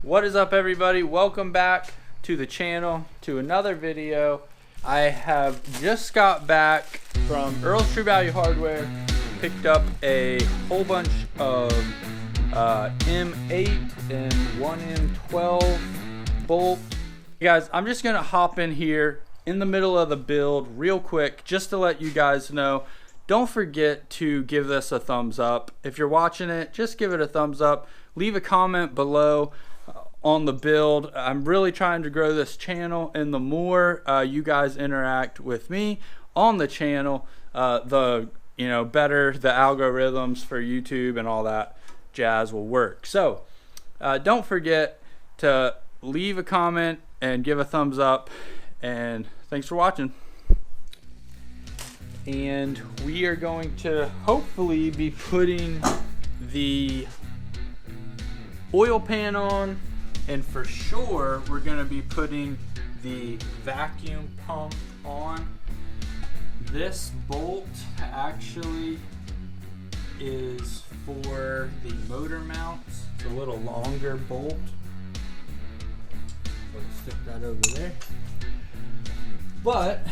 What is up, everybody? Welcome back to the channel, to another video. I have just got back from Earl's True Value Hardware, picked up a whole bunch of M8 and 1M12 bolts. Guys, I'm just gonna hop in here in the middle of the build real quick just to let you guys know, don't forget to give this a thumbs up. If you're watching it, just give it a thumbs up. Leave a comment below on the build. I'm really trying to grow this channel, and the more you guys interact with me on the channel, the better the algorithms for YouTube and all that jazz will work. So don't forget to leave a comment and give a thumbs up, and thanks for watching. And we are going to hopefully be putting the oil pan on, and for sure we're going to be putting the vacuum pump on. This bolt actually is for the motor mounts. It's a little longer bolt. Let's stick that over there. But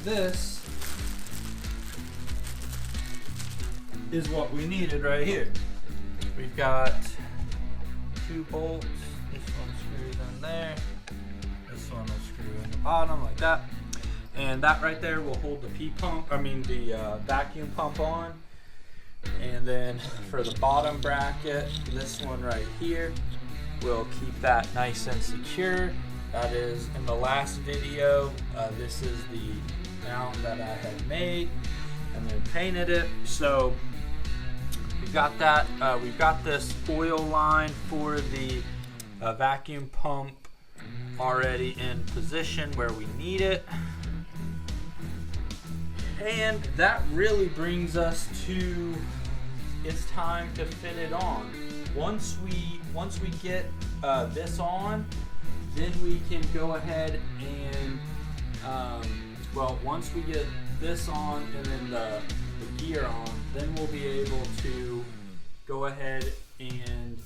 this is what we needed right here. We've got two bolts. This one screws in there. This one will screw in the bottom like that. And that right there will hold the the vacuum pump on. And then for the bottom bracket, this one right here will keep that nice and secure. That is in the last video. This is the mount that I had made and then painted it. So we've got that. We've got this oil line for the vacuum pump already in position where we need it. And that really brings us to, it's time to fit it on. Once we get this on, then we can go ahead and once we get this on and then the gear on, then we'll be able to go ahead and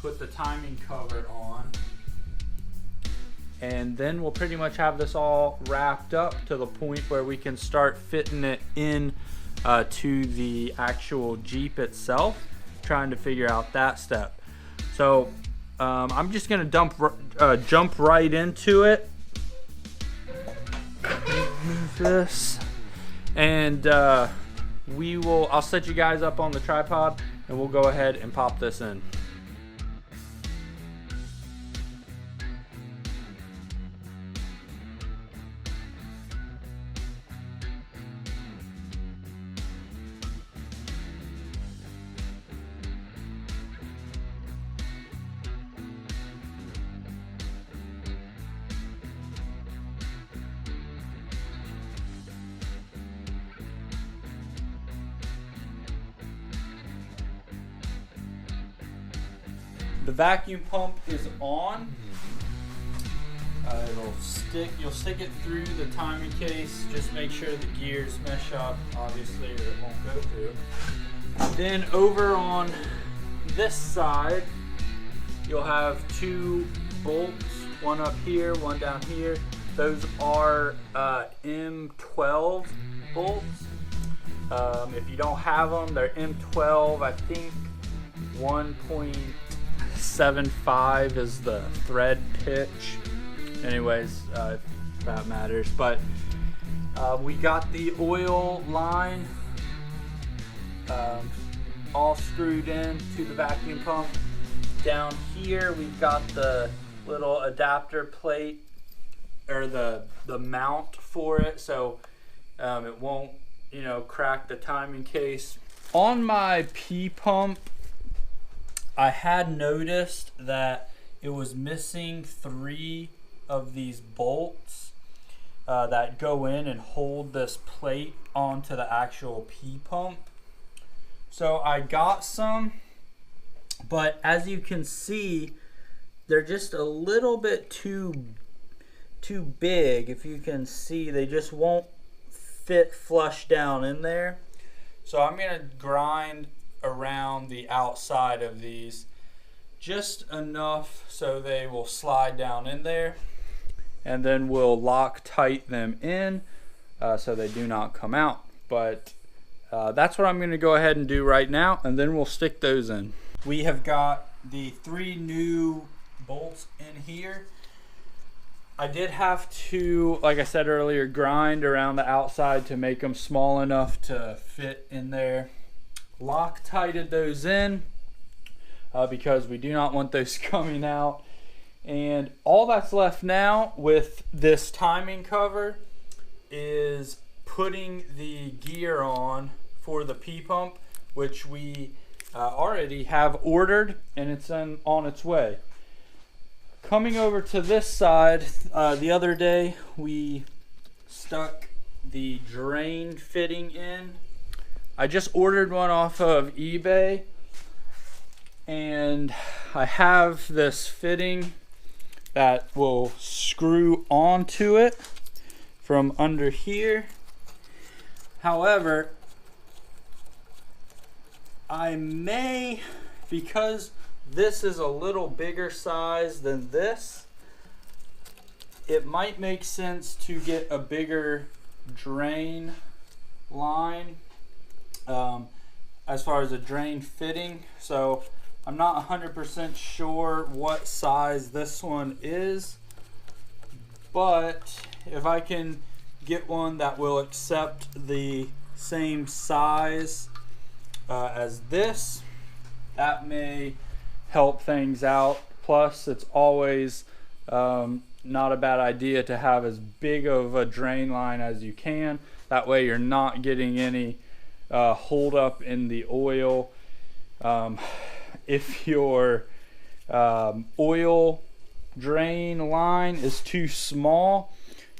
put the timing cover on, and then we'll pretty much have this all wrapped up to the point where we can start fitting it in to the actual Jeep itself, trying to figure out that step. So I'm just gonna jump right into it. Move this, and I'll set you guys up on the tripod, and we'll go ahead and pop this in. The vacuum pump is on. You'll stick it through the timing case. Just make sure the gears mesh up, obviously, or it won't go through. Then over on this side, you'll have two bolts, one up here, one down here. Those are M12 bolts. If you don't have them, they're M12, I think 1.75 is the thread pitch. Anyways, if that matters. But we got the oil line all screwed in to the vacuum pump. Down here we've got the little adapter plate, or the mount for it, so it won't crack the timing case. On my P pump, I had noticed that it was missing 3 of these bolts that go in and hold this plate onto the actual P pump. So I got some, but as you can see, they're just a little bit too big. If you can see, they just won't fit flush down in there. So I'm gonna grind around the outside of these just enough so they will slide down in there, and then we'll Loctite them in so they do not come out. But that's what I'm going to go ahead and do right now, and then we'll stick those in. We have got the 3 new bolts in here. I did have to, like I said earlier, grind around the outside to make them small enough to fit in there. Loctited those in because we do not want those coming out. And all that's left now with this timing cover is putting the gear on for the P-pump, which we already have ordered, and it's on its way. Coming over to this side, the other day we stuck the drain fitting in. I just ordered one off of eBay, and I have this fitting that will screw onto it from under here. However, I may, because this is a little bigger size than this, it might make sense to get a bigger drain line as far as a drain fitting. So I'm not 100% sure what size this one is, but if I can get one that will accept the same size as this, that may help things out. Plus, it's always not a bad idea to have as big of a drain line as you can. That way you're not getting any hold up in the oil. If your oil drain line is too small,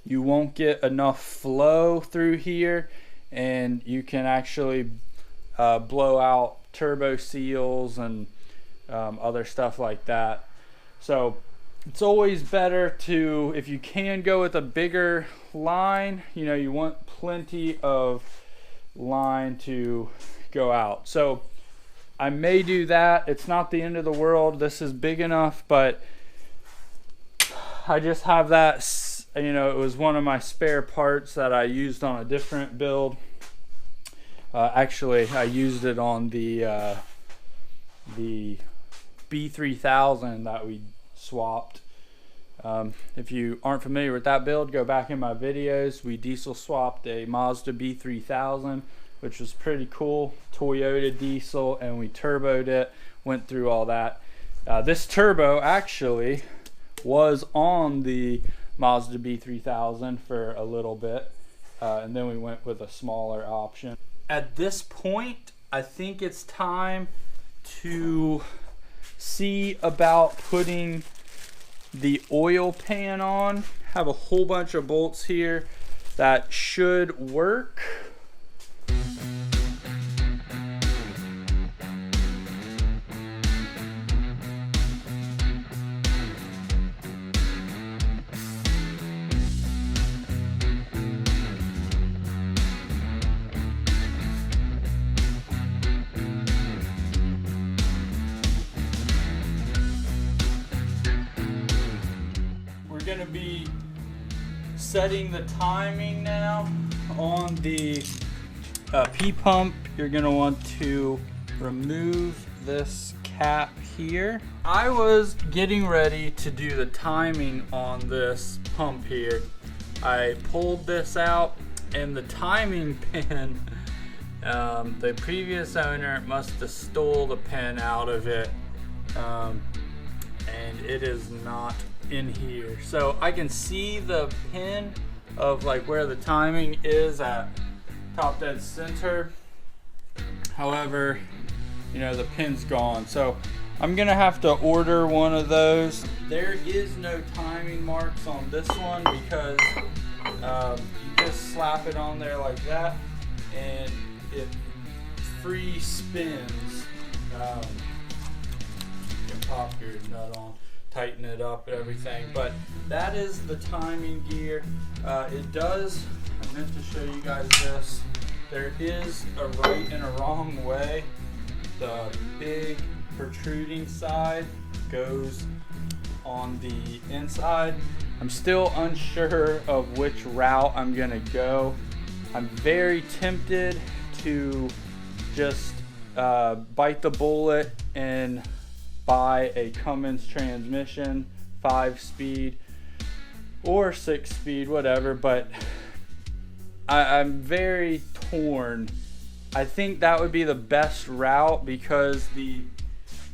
you won't get enough flow through here, and you can actually blow out turbo seals and other stuff like that. So it's always better to, if you can go with a bigger line, you know, you want plenty of line to go out. So I may do that. It's not the end of the world. This is big enough, but I just have that, you know, it was one of my spare parts that I used on a different build. Actually, I used it on the B3000 that we swapped. If you aren't familiar with that build, go back in my videos. We diesel swapped a Mazda B3000, which was pretty cool. Toyota diesel, and we turboed it, went through all that. This turbo actually was on the Mazda B3000 for a little bit, and then we went with a smaller option. At this point, I think it's time to see about putting the oil pan on. Have a whole bunch of bolts here that should work. Going to be setting the timing now on the P-pump. You're going to want to remove this cap here. I was getting ready to do the timing on this pump here. I pulled this out, and the timing pin, the previous owner must have stole the pin out of it, and it is not in here. So I can see the pin of like where the timing is at top dead center. However, you know, the pin's gone. So I'm gonna have to order one of those. There is no timing marks on this one because you just slap it on there like that and it free spins. You can pop your nut on, tighten it up and everything, but that is the timing gear. It does, I meant to show you guys this, there is a right and a wrong way. The big protruding side goes on the inside. I'm still unsure of which route I'm gonna go. I'm very tempted to just bite the bullet and buy a Cummins transmission, 5-speed or 6-speed, whatever, but I'm very torn. I think that would be the best route because the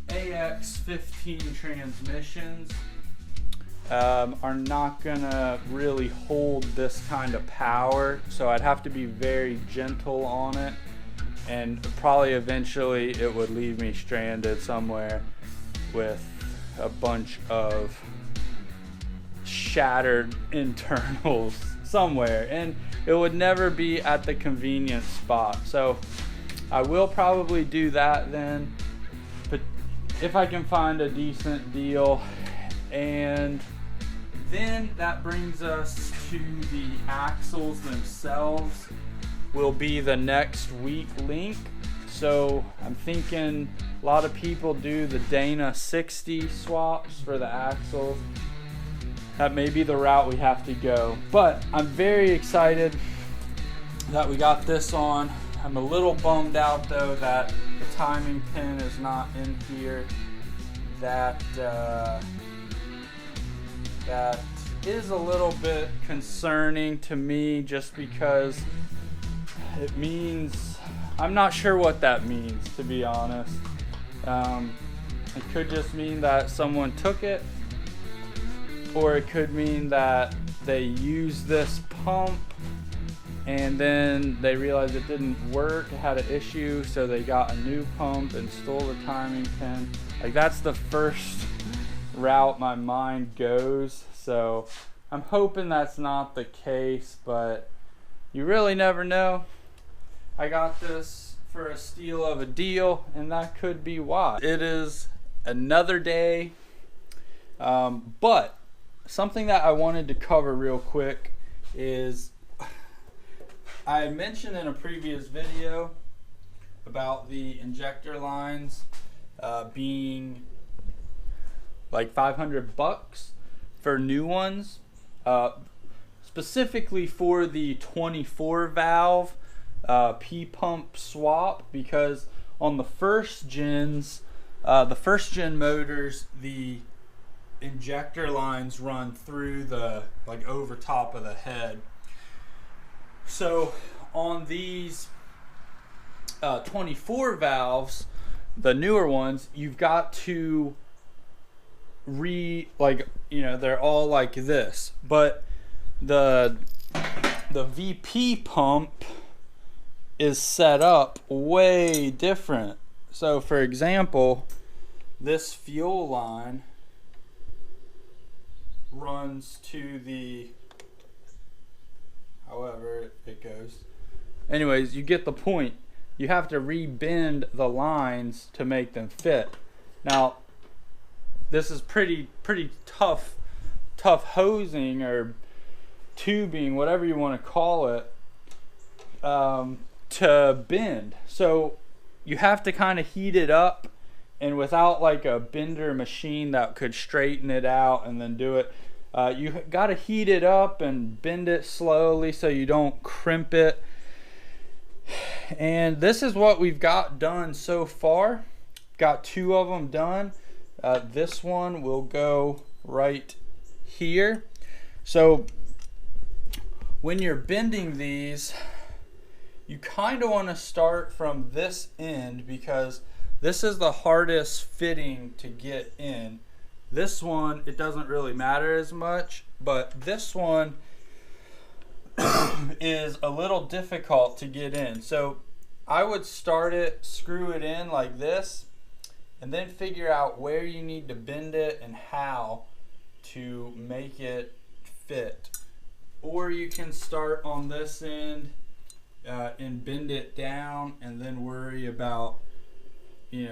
AX15 transmissions are not gonna really hold this kind of power, so I'd have to be very gentle on it, and probably eventually it would leave me stranded somewhere with a bunch of shattered internals somewhere, and it would never be at the convenient spot. So I will probably do that then, but if I can find a decent deal. And then that brings us to the axles themselves, will be the next weak link. So I'm thinking a lot of people do the Dana 60 swaps for the axles. That may be the route we have to go, but I'm very excited that we got this on. I'm a little bummed out though that the timing pin is not in here. That is a little bit concerning to me, just because it means, I'm not sure what that means, to be honest. It could just mean that someone took it, or it could mean that they used this pump and then they realized it didn't work, it had an issue, so they got a new pump and stole the timing pin. Like, that's the first route my mind goes, so I'm hoping that's not the case, but you really never know. I got this for a steal of a deal, and that could be why. It is another day, but something that I wanted to cover real quick is, I mentioned in a previous video about the injector lines being like $500 for new ones, specifically for the 24 valve P pump swap, because on the first gen motors, the injector lines run through the, like, over top of the head. So on these 24 valves, the newer ones, you've got to they're all like this, but the VP pump is set up way different. So for example, this fuel line runs to the, however it goes. Anyways, you get the point. You have to rebend the lines to make them fit. Now, this is pretty tough hosing or tubing, whatever you want to call it, to bend. So you have to kind of heat it up, and without like a bender machine that could straighten it out and then do it, you got to heat it up and bend it slowly so you don't crimp it. And this is what we've got done so far. Got 2 of them done. This one will go right here. So when you're bending these, you kind of want to start from this end, because this is the hardest fitting to get in. This one, it doesn't really matter as much, but this one is a little difficult to get in. So I would start it, screw it in like this, and then figure out where you need to bend it and how to make it fit. Or you can start on this end and bend it down, and then worry about,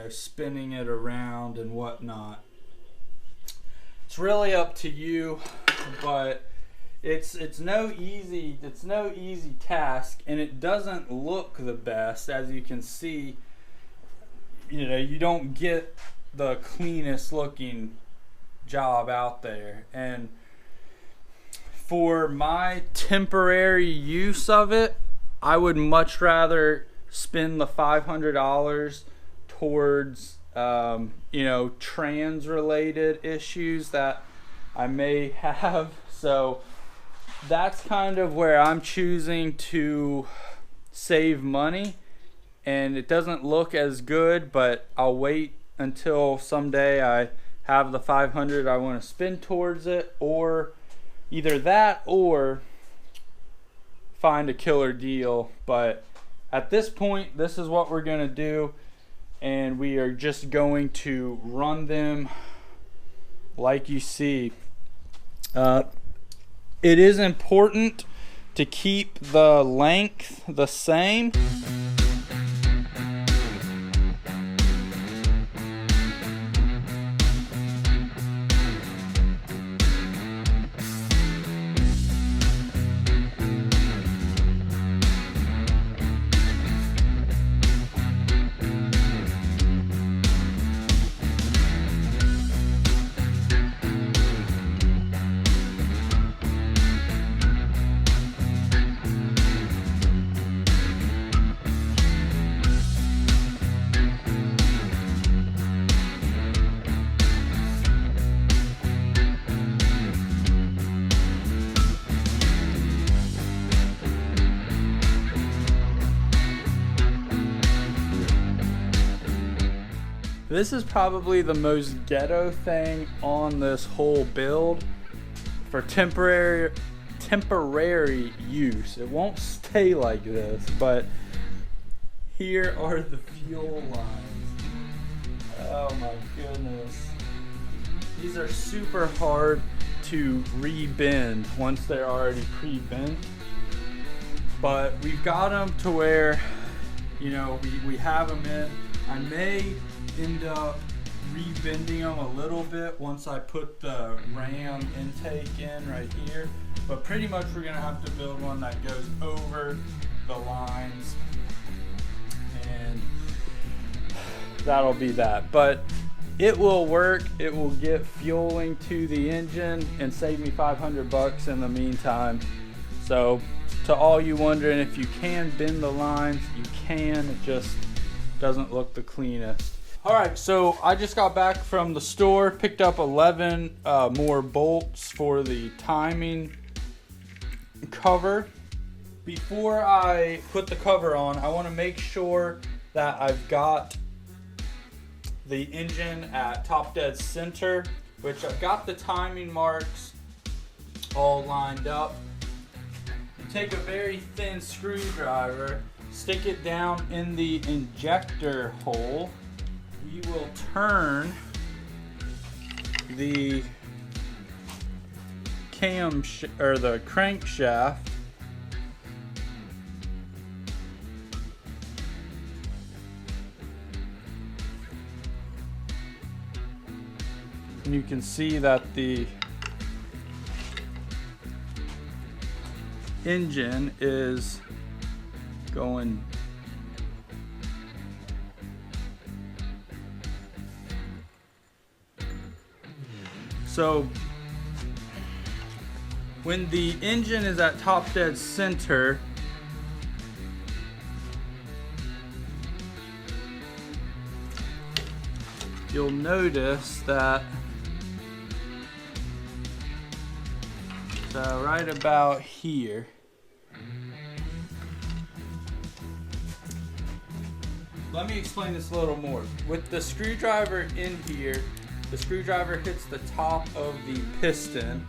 spinning it around and whatnot. It's really up to you, but it's no easy task, and it doesn't look the best. As you can see, you don't get the cleanest looking job out there. And for my temporary use of it, I would much rather spend the $500 towards you know, trans related issues that I may have. So that's kind of where I'm choosing to save money, and it doesn't look as good, but I'll wait until someday I have the $500 I want to spend towards it, or either that or find a killer deal. But at this point, this is what we're going to do, and we are just going to run them like you see. It is important to keep the length the same. This is probably the most ghetto thing on this whole build for temporary use. It won't stay like this, but here are the fuel lines. Oh my goodness. These are super hard to re-bend once they're already pre-bent, but we've got them to where, you know, we have them in. I may end up rebending them a little bit once I put the ram intake in right here, but pretty much we're gonna have to build one that goes over the lines, and that'll be that. But it will work. It will get fueling to the engine and save me $500 in the meantime. So to all you wondering if you can bend the lines, you can. It just doesn't look the cleanest. Alright, so I just got back from the store, picked up 11 more bolts for the timing cover. Before I put the cover on, I want to make sure that I've got the engine at top dead center, which I've got the timing marks all lined up. You take a very thin screwdriver, stick it down in the injector hole. You will turn the the crankshaft and you can see that the engine is going so when the engine is at top dead center, you'll notice that right about here, let me explain this a little more. With the screwdriver in here, the screwdriver hits the top of the piston.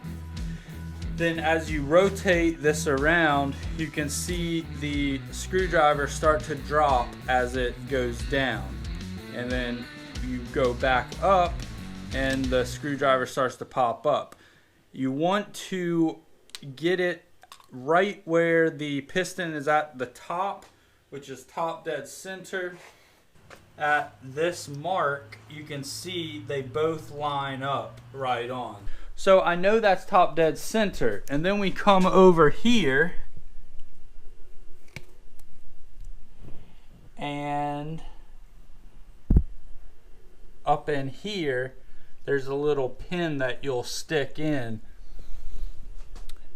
Then as you rotate this around, you can see the screwdriver start to drop as it goes down. And then you go back up and the screwdriver starts to pop up. You want to get it right where the piston is at the top, which is top dead center. At this mark, you can see they both line up right on. So I know that's top dead center. And then we come over here and up in here, there's a little pin that you'll stick in,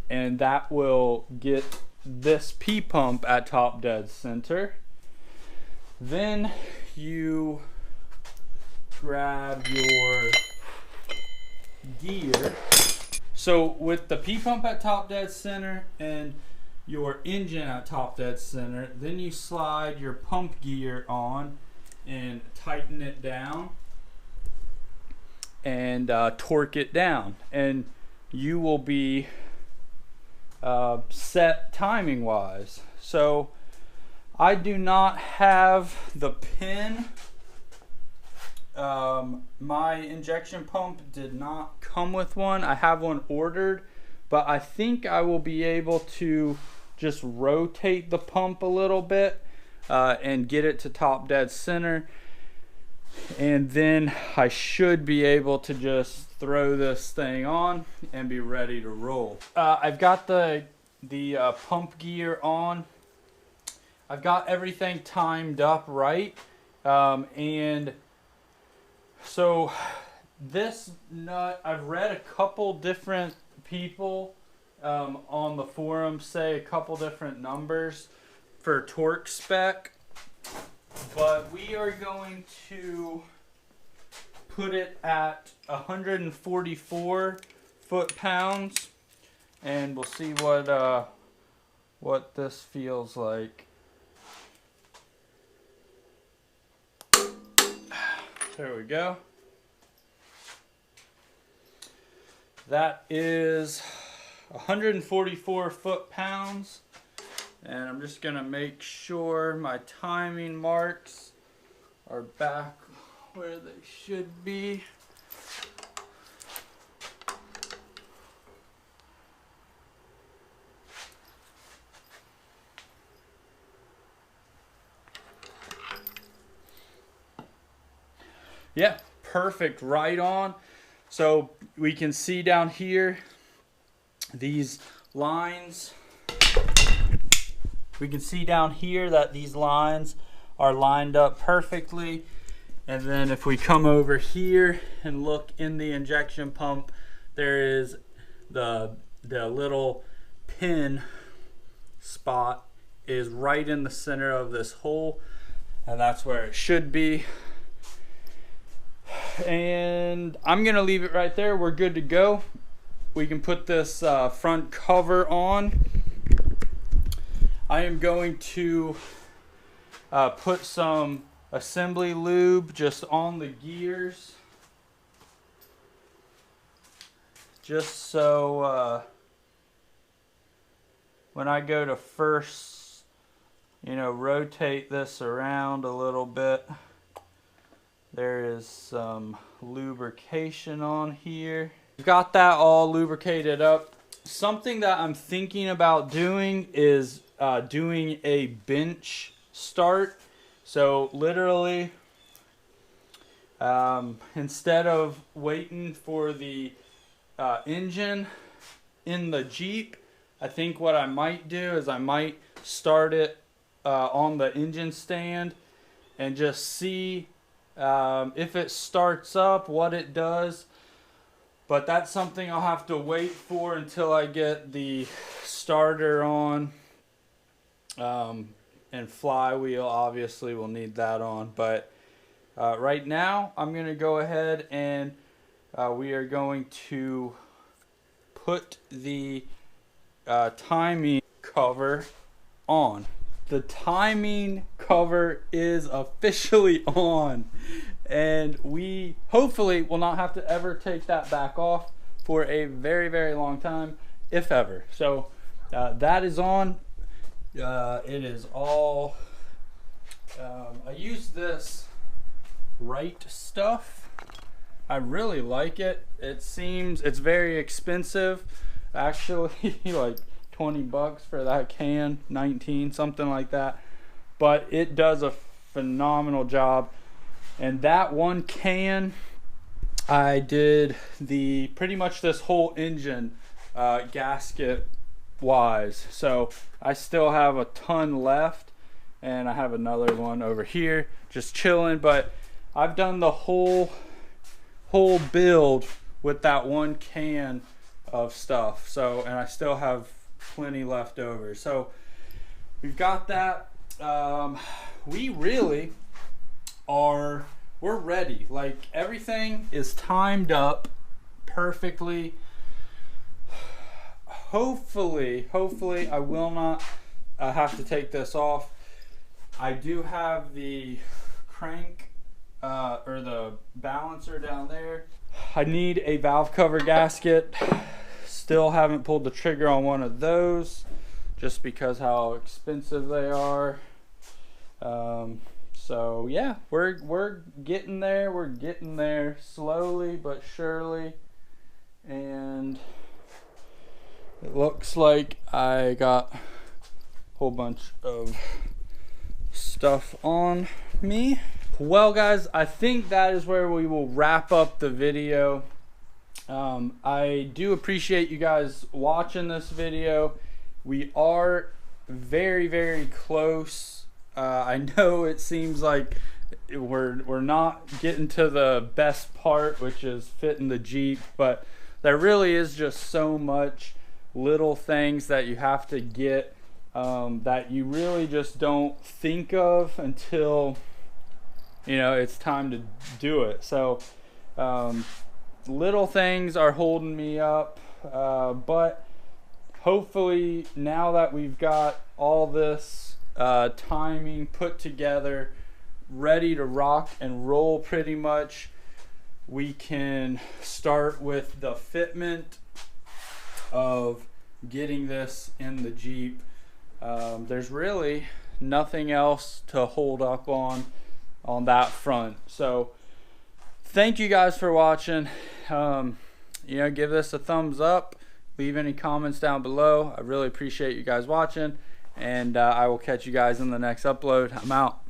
and that will get this P-pump at top dead center. Then you grab your gear. So with the P-pump at top dead center and your engine at top dead center, then you slide your pump gear on and tighten it down and torque it down, and you will be set timing wise. So I do not have the pin. My injection pump did not come with one. I have one ordered, but I think I will be able to just rotate the pump a little bit and get it to top dead center, and then I should be able to just throw this thing on and be ready to roll. I've got the pump gear on. I've got everything timed up right, and so this nut, I've read a couple different people on the forum say a couple different numbers for torque spec, but we are going to put it at 144 foot-pounds, and we'll see what this feels like. There we go. That is 144 foot-pounds, and I'm just gonna make sure my timing marks are back where they should be. Yeah, perfect, right on. So we can see down here these lines. We can see down here that these lines are lined up perfectly. And then if we come over here and look in the injection pump, there is the little pin spot is right in the center of this hole, and that's where it should be. And I'm gonna leave it right there. We're good to go. We can put this front cover on. I am going to put some assembly lube just on the gears, just so when I go to first, rotate this around a little bit, there is some lubrication on here. Got that all lubricated up. Something that I'm thinking about doing is doing a bench start. So literally, instead of waiting for the engine in the Jeep, I think what I might do is I might start it on the engine stand and just see if it starts up, what it does. But that's something I'll have to wait for until I get the starter on. And flywheel, obviously we'll need that on. But right now I'm going to go ahead and we are going to put the timing cover on. The timing cover is officially on, and we hopefully will not have to ever take that back off for a very, very long time, if ever. So that is on. It is all, I use this Right stuff. I really like it. It's very expensive, actually, like 20 bucks for that can, 19, something like that, but it does a phenomenal job. And that one can, I did pretty much this whole engine gasket wise, so I still have a ton left, and I have another one over here just chilling. But I've done the whole build with that one can of stuff. So, and I still have plenty left over. So we've got that. We really are, we're ready. Like, everything is timed up perfectly. Hopefully I will not have to take this off. I do have the crank or the balancer down there. I need a valve cover gasket. Still haven't pulled the trigger on one of those just because how expensive they are. So yeah, we're getting there. We're getting there slowly but surely, and it looks like I got a whole bunch of stuff on me. Well guys, I think that is where we will wrap up the video. I do appreciate you guys watching this video. We are very, very close. I know it seems like we're not getting to the best part, which is fitting the Jeep, but there really is just so much little things that you have to get that you really just don't think of until, you know, it's time to do it. So little things are holding me up, but hopefully now that we've got all this timing put together, ready to rock and roll pretty much, we can start with the fitment of getting this in the Jeep. There's really nothing else to hold up on that front. So thank you guys for watching. You know, give this a thumbs up, leave any comments down below. I really appreciate you guys watching, and I will catch you guys in the next upload. I'm out.